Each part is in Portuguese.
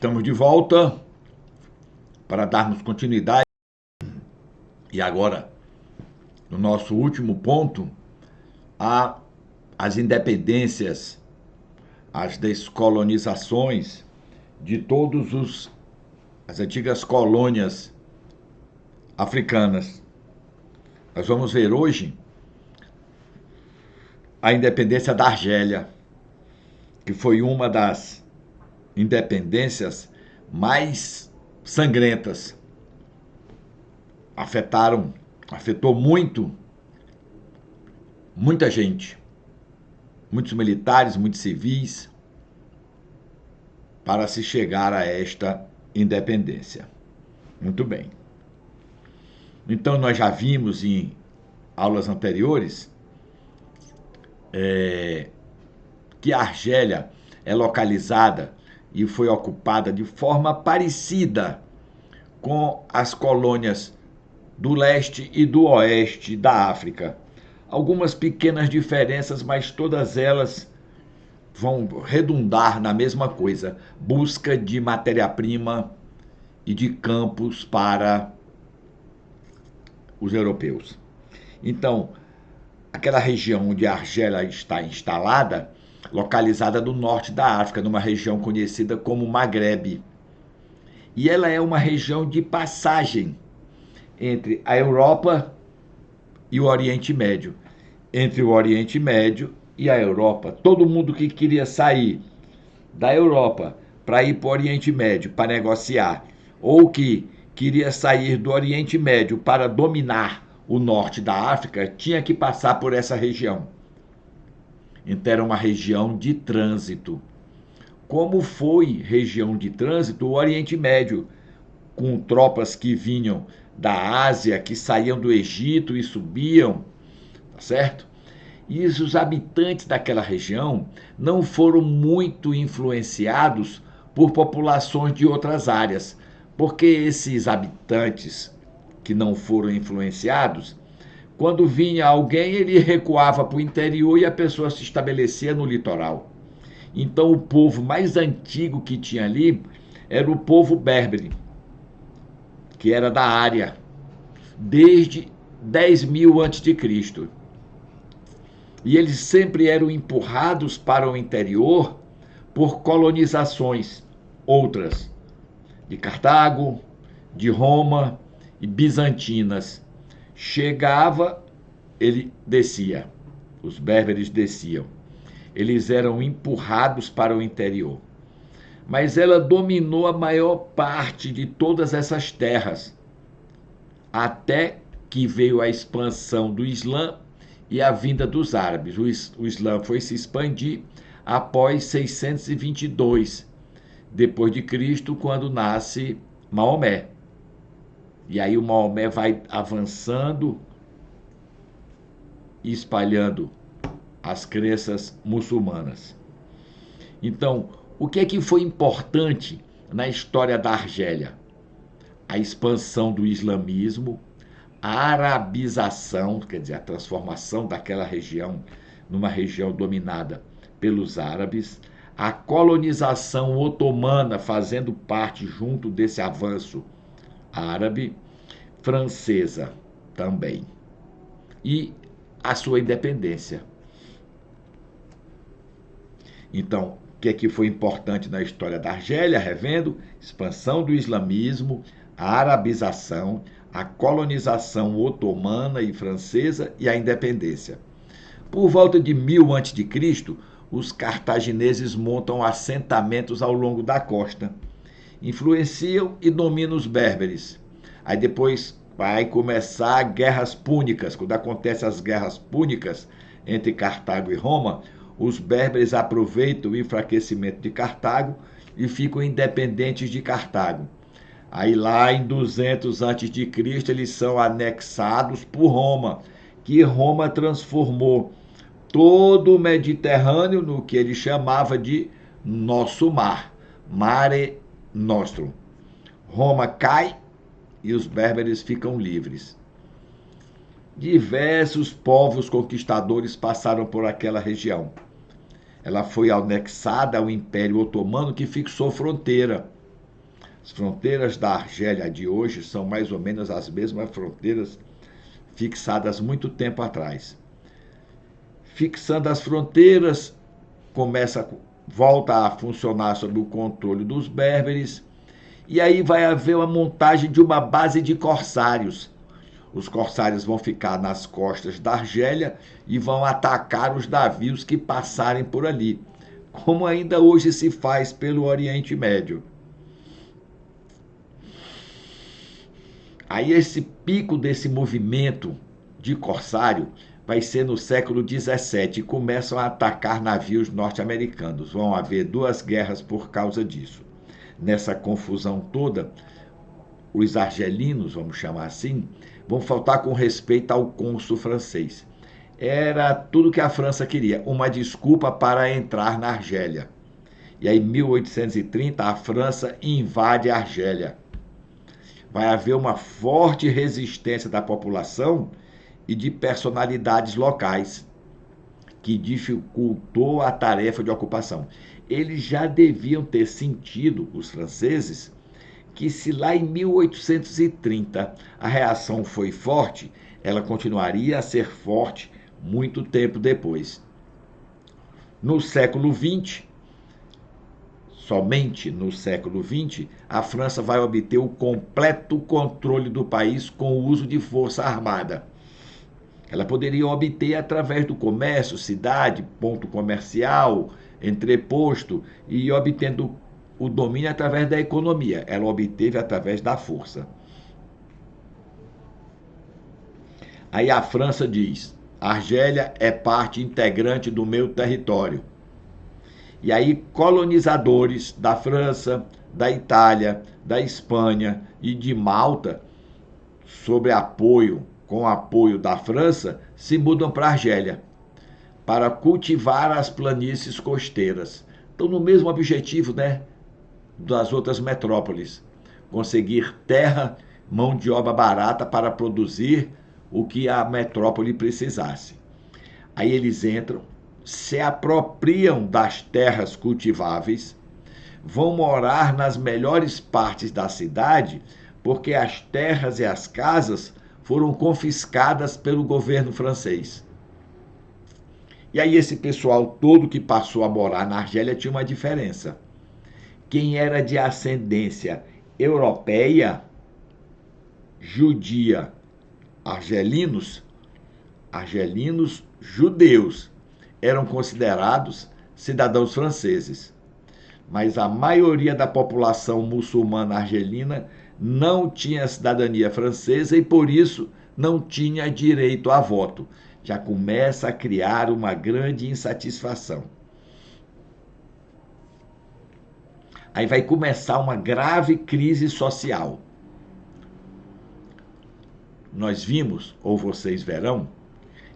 Estamos de volta para darmos continuidade e agora, no nosso último ponto, as independências, as descolonizações de todas as antigas colônias africanas. Nós vamos ver hoje a independência da Argélia, que foi uma das independências mais sangrentas. Afetou muita gente, muitos militares, muitos civis, para se chegar a esta independência. Muito bem. Então, nós já vimos em aulas anteriores que a Argélia é localizada e foi ocupada de forma parecida com as colônias do leste e do oeste da África. Algumas pequenas diferenças, mas todas elas vão redundar na mesma coisa: busca de matéria-prima e de campos para os europeus. Então, aquela região onde a Argélia está instalada, localizada no norte da África, numa região conhecida como Maghreb. E ela é uma região de passagem entre a Europa e o Oriente Médio. Entre o Oriente Médio e a Europa. Todo mundo que queria sair da Europa para ir para o Oriente Médio para negociar, ou que queria sair do Oriente Médio para dominar o norte da África, tinha que passar por essa região. Então era uma região de trânsito. Como foi região de trânsito o Oriente Médio, com tropas que vinham da Ásia, que saíam do Egito e subiam, tá certo? E os habitantes daquela região não foram muito influenciados por populações de outras áreas, porque esses habitantes que não foram influenciados, quando vinha alguém, ele recuava para o interior e a pessoa se estabelecia no litoral. Então o povo mais antigo que tinha ali era o povo berbere, que era da área, desde 10.000 a.C. E eles sempre eram empurrados para o interior por colonizações, outras, de Cartago, de Roma e bizantinas. Chegava, ele descia, os berberes desciam. Eles eram empurrados para o interior. Mas ela dominou a maior parte de todas essas terras, até que veio a expansão do Islã e a vinda dos árabes. O Islã foi se expandir após 622 depois de Cristo, quando nasce Maomé. E aí o Maomé vai avançando e espalhando as crenças muçulmanas. Então, o que é que foi importante na história da Argélia? A expansão do islamismo, a arabização, quer dizer, a transformação daquela região numa região dominada pelos árabes, a colonização otomana fazendo parte junto desse avanço árabe, francesa também, e a sua independência. Então, o que é que foi importante na história da Argélia? Revendo, expansão do islamismo, a arabização, a colonização otomana e francesa e a independência. Por volta de 1000 a.C., os cartagineses montam assentamentos ao longo da costa, influenciam e dominam os berberes. Aí depois vai começar guerras púnicas. Quando acontecem as guerras púnicas entre Cartago e Roma, os berberes aproveitam o enfraquecimento de Cartago e ficam independentes de Cartago. Aí lá em 200 a.C. eles são anexados por Roma, que Roma transformou todo o Mediterrâneo no que ele chamava de nosso mar, Mare Nostrum. Roma cai e os berberes ficam livres. Diversos povos conquistadores passaram por aquela região. Ela foi anexada ao Império Otomano, que fixou fronteira. As fronteiras da Argélia de hoje são mais ou menos as mesmas fronteiras fixadas muito tempo atrás. Fixando as fronteiras, volta a funcionar sob o controle dos berberes, e aí vai haver uma montagem de uma base de corsários. Os corsários vão ficar nas costas da Argélia e vão atacar os navios que passarem por ali, como ainda hoje se faz pelo Oriente Médio. Aí esse pico desse movimento de corsário vai ser no século XVII e começam a atacar navios norte-americanos. Vão haver 2 guerras por causa disso. Nessa confusão toda, os argelinos, vamos chamar assim, vão faltar com respeito ao cônsul francês. Era tudo que a França queria, uma desculpa para entrar na Argélia. E aí, em 1830, a França invade a Argélia. Vai haver uma forte resistência da população e de personalidades locais, que dificultou a tarefa de ocupação. Eles já deviam ter sentido, os franceses, que se lá em 1830 a reação foi forte, ela continuaria a ser forte muito tempo depois. No século XX, somente no século XX, a França vai obter o completo controle do país com o uso de força armada. Ela poderia obter através do comércio, cidade, ponto comercial, entreposto, e obtendo o domínio através da economia. Ela obteve através da força. Aí a França diz: Argélia é parte integrante do meu território. E aí colonizadores da França, da Itália, da Espanha e de Malta, com apoio da França, se mudam para a Argélia para cultivar as planícies costeiras. Então, no mesmo objetivo, né, das outras metrópoles, conseguir terra, mão de obra barata para produzir o que a metrópole precisasse. Aí eles entram, se apropriam das terras cultiváveis, vão morar nas melhores partes da cidade, porque as terras e as casas foram confiscadas pelo governo francês. E aí esse pessoal todo que passou a morar na Argélia tinha uma diferença. Quem era de ascendência europeia, judia, argelinos judeus, eram considerados cidadãos franceses. Mas a maioria da população muçulmana argelina não tinha cidadania francesa e, por isso, não tinha direito a voto. Já começa a criar uma grande insatisfação. Aí vai começar uma grave crise social. Nós vimos, ou vocês verão,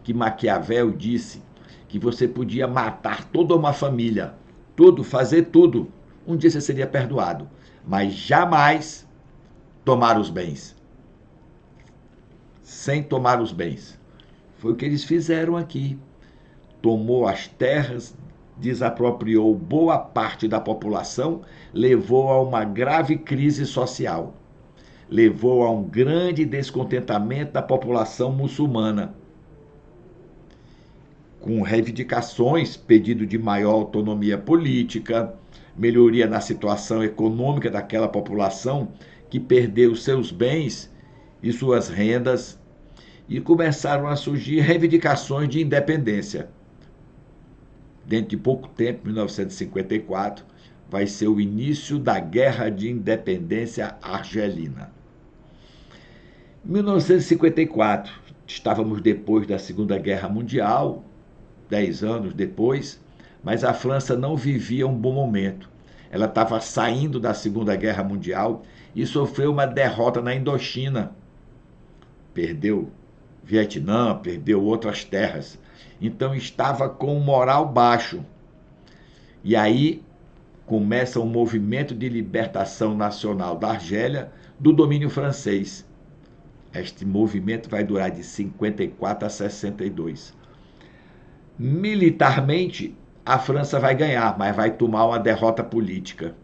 que Maquiavel disse que você podia matar toda uma família, fazer tudo. Um dia você seria perdoado, mas jamais tomar os bens. Sem tomar os bens. Foi o que eles fizeram aqui. Tomou as terras, desapropriou boa parte da população, levou a uma grave crise social. Levou a um grande descontentamento da população muçulmana, com reivindicações, pedido de maior autonomia política, melhoria na situação econômica daquela população que perdeu seus bens e suas rendas, e começaram a surgir reivindicações de independência. Dentro de pouco tempo, 1954, vai ser o início da Guerra de Independência Argelina. Em 1954, estávamos depois da Segunda Guerra Mundial, 10 anos depois, mas a França não vivia um bom momento. Ela estava saindo da Segunda Guerra Mundial e sofreu uma derrota na Indochina. Perdeu Vietnã, perdeu outras terras. Então estava com o moral baixo. E aí começa um movimento de libertação nacional da Argélia do domínio francês. Este movimento vai durar de 54 a 62. Militarmente, a França vai ganhar, mas vai tomar uma derrota política.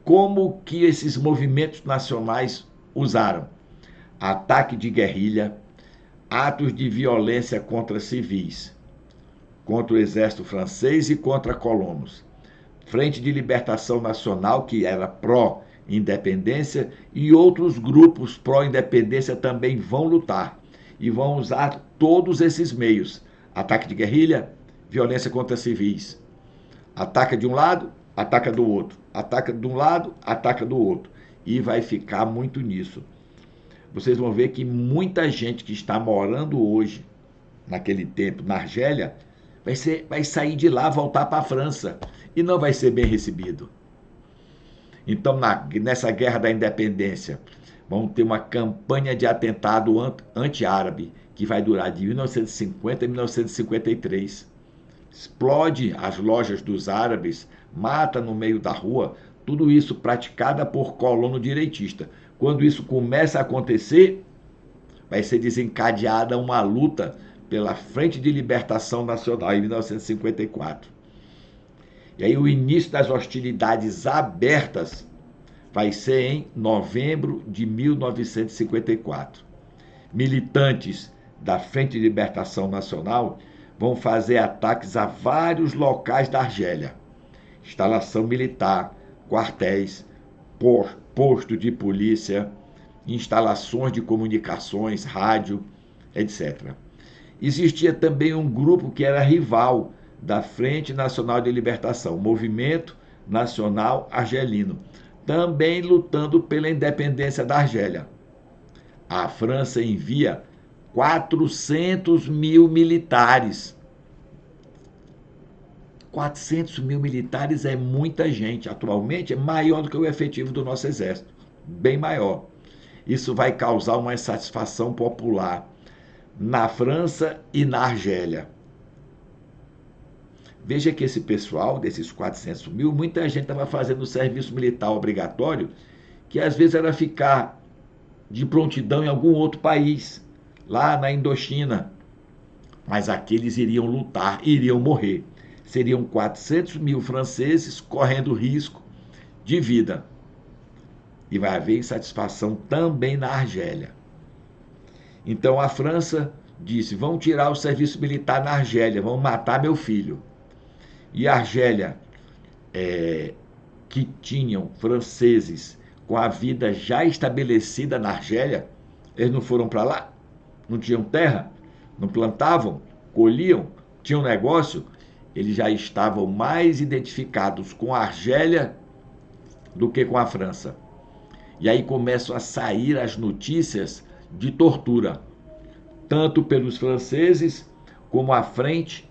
como que esses movimentos nacionais usaram? Ataque de guerrilha, atos de violência contra civis, contra o exército francês e contra colonos. Frente de Libertação Nacional, que era pró-independência, e outros grupos pró-independência também vão lutar e vão usar todos esses meios. Ataque de guerrilha, violência contra civis. Ataca de um lado, ataca do outro. Ataca de um lado, ataca do outro. E vai ficar muito nisso. Vocês vão ver que muita gente que está morando hoje, naquele tempo, na Argélia, vai sair de lá, voltar para a França. E não vai ser bem recebido. Então, nessa guerra da independência, vamos ter uma campanha de atentado anti-árabe, que vai durar de 1950 a 1953. Explode as lojas dos árabes, mata no meio da rua, tudo isso praticada por colono direitista. Quando isso começa a acontecer, vai ser desencadeada uma luta pela Frente de Libertação Nacional, em 1954. E aí o início das hostilidades abertas vai ser em novembro de 1954. Militantes da Frente de Libertação Nacional vão fazer ataques a vários locais da Argélia. Instalação militar, quartéis, posto de polícia, instalações de comunicações, rádio, etc. Existia também um grupo que era rival da Frente Nacional de Libertação, Movimento Nacional Argelino, também lutando pela independência da Argélia. A França envia 400 mil militares. 400 mil militares é muita gente. Atualmente é maior do que o efetivo do nosso exército, bem maior. Isso vai causar uma insatisfação popular na França e na Argélia. Veja que esse pessoal, desses 400 mil, muita gente estava fazendo serviço militar obrigatório, que às vezes era ficar de prontidão em algum outro país, lá na Indochina. Mas aqueles iriam lutar, iriam morrer. Seriam 400 mil franceses correndo risco de vida. E vai haver insatisfação também na Argélia. Então a França disse, vão tirar o serviço militar na Argélia, vão matar meu filho. E a Argélia, que tinham franceses com a vida já estabelecida na Argélia, eles não foram para lá, não tinham terra, não plantavam, colhiam, tinham negócio, eles já estavam mais identificados com a Argélia do que com a França. E aí começam a sair as notícias de tortura, tanto pelos franceses como a Frente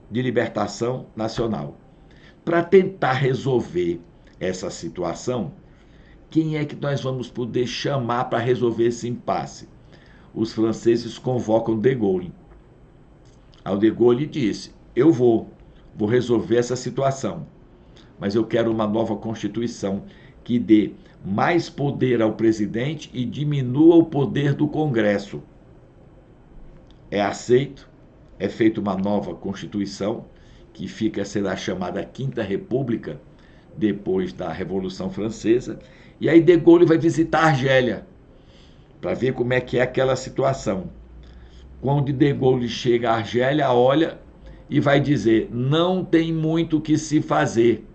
de Libertação Nacional. Para tentar resolver essa situação, quem é que nós vamos poder chamar para resolver esse impasse? Os franceses convocam de Gaulle. Aí o de Gaulle disse, eu vou resolver essa situação, mas eu quero uma nova Constituição que dê mais poder ao presidente e diminua o poder do Congresso. É aceito, é feita uma nova Constituição, que será chamada Quinta República, depois da Revolução Francesa, e aí de Gaulle vai visitar a Argélia, para ver como é que é aquela situação. Quando de Gaulle chega à Argélia, olha e vai dizer, não tem muito o que se fazer.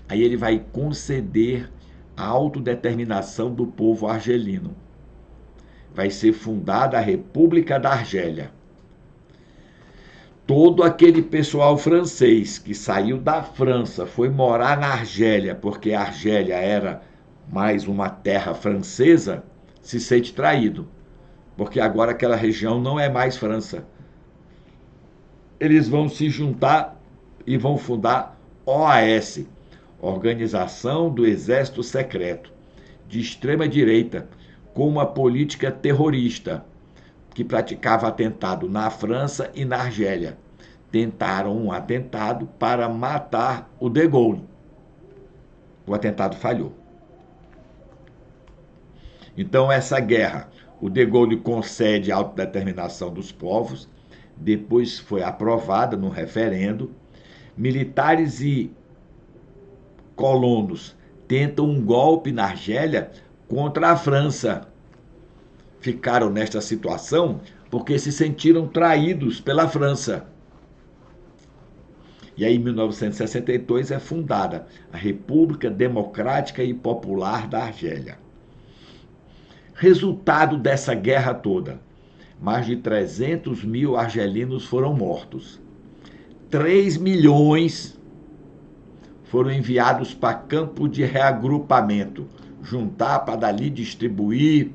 Aí ele vai conceder a autodeterminação do povo argelino. Vai ser fundada a República da Argélia. Todo aquele pessoal francês que saiu da França, foi morar na Argélia, porque a Argélia era mais uma terra francesa, se sente traído, porque agora aquela região não é mais França. Eles vão se juntar e vão fundar OAS, Organização do Exército Secreto, de extrema direita, com uma política terrorista, que praticava atentado na França e na Argélia. Tentaram um atentado para matar o de Gaulle. O atentado falhou. Então, essa guerra, o de Gaulle concede a autodeterminação dos povos, depois foi aprovada no referendo. Militares e colonos tentam um golpe na Argélia contra a França. Ficaram nesta situação porque se sentiram traídos pela França. E aí, em 1962, é fundada a República Democrática e Popular da Argélia. Resultado dessa guerra toda: mais de 300 mil argelinos foram mortos. 3 milhões foram enviados para campo de reagrupamento, juntar para dali distribuir,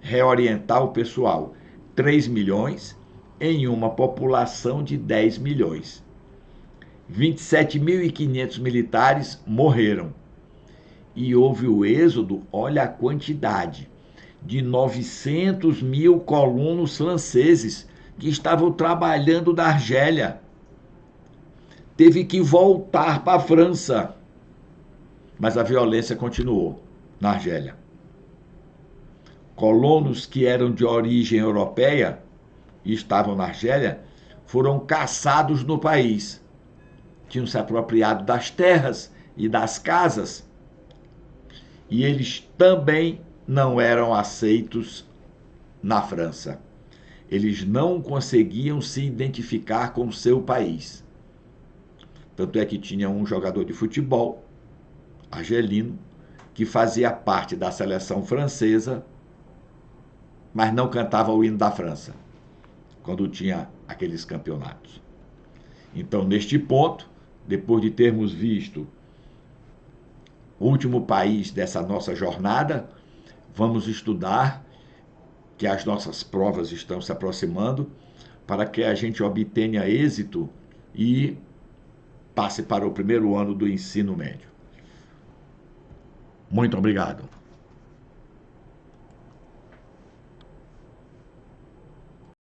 reorientar o pessoal. 3 milhões em uma população de 10 milhões. 27.500 militares morreram. E houve o êxodo, olha a quantidade, de 900 mil colonos franceses que estavam trabalhando na Argélia. Teve que voltar para a França. Mas a violência continuou na Argélia. Colonos que eram de origem europeia e estavam na Argélia foram caçados no país. Tinham se apropriado das terras e das casas. E eles também não eram aceitos na França. Eles não conseguiam se identificar com o seu país. Tanto é que tinha um jogador de futebol argelino que fazia parte da seleção francesa, mas não cantava o hino da França quando tinha aqueles campeonatos. Então, neste ponto, depois de termos visto o último país dessa nossa jornada, vamos estudar, que as nossas provas estão se aproximando, para que a gente obtenha êxito e passe para o primeiro ano do ensino médio. Muito obrigado.